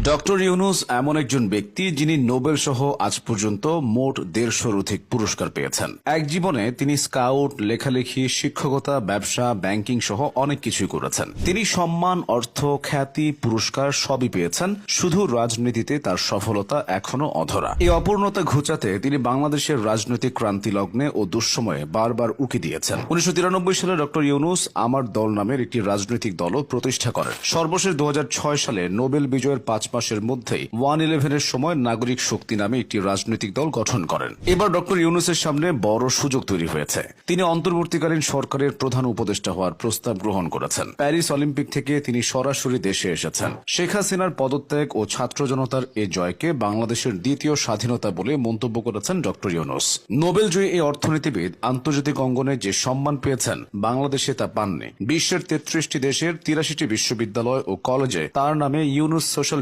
Doctor Yunus এমন একজন ব্যক্তি যিনি নোবেল সহ আজ পর্যন্ত মোট ১৫০র অধিক পুরস্কার পেয়েছেন। এক জীবনে তিনি স্কাউট, লেখালেখি, শিক্ষকতা, ব্যবসা, ব্যাংকিং সহ অনেক কিছুই করেছেন। তিনি সম্মান, অর্থ, খ্যাতি, পুরস্কার সবই পেয়েছেন। শুধু রাজনীতিতে তার সফলতা এখনো অধরা। এই অপূর্ণতা ঘুচাতে তিনি বাংলাদেশের রাজনৈতিক ক্রান্তি লগ্নে ও দুঃসময়ে বারবার উকি দিয়েছেন। ১৯৯৩ সালে ডক্টর ইউনুস আমার দল নামের একটি রাজনৈতিক দলও প্রতিষ্ঠা করেন। সর্বশেষ ২০০৬ সালে নোবেল বিজয়ের ৫ মাসের মধ্যেই 111-এর সময় নাগরিক শক্তি নামে একটি রাজনৈতিক দল গঠন করেন। এবার ডক্টর ইউনুসের সামনে বড় সুযোগ তৈরি হয়েছে। তিনি অন্তর্বর্তীকালীন সরকারের প্রধান উপদেষ্টা হওয়ার প্রস্তাব গ্রহণ করেছেন। প্যারিস অলিম্পিক থেকে তিনি সরাসরি দেশে এসেছেন। শেখ হাসিনার পদত্যাগ ও ছাত্র জনতার এ জয়কে বাংলাদেশের দ্বিতীয় স্বাধীনতা বলে মন্তব্য করেছেন ডক্টর ইউনুস। নোবেল জয়ী এই অর্থনীতিবিদ আন্তর্জাতিক অঙ্গনে যে সম্মান পেয়েছেন, বাংলাদেশে তা পাননি। বিশ্বের ৩৩টি দেশের ৮৩টি বিশ্ববিদ্যালয় ও কলেজে তার নামে ইউনুস সোশ্যাল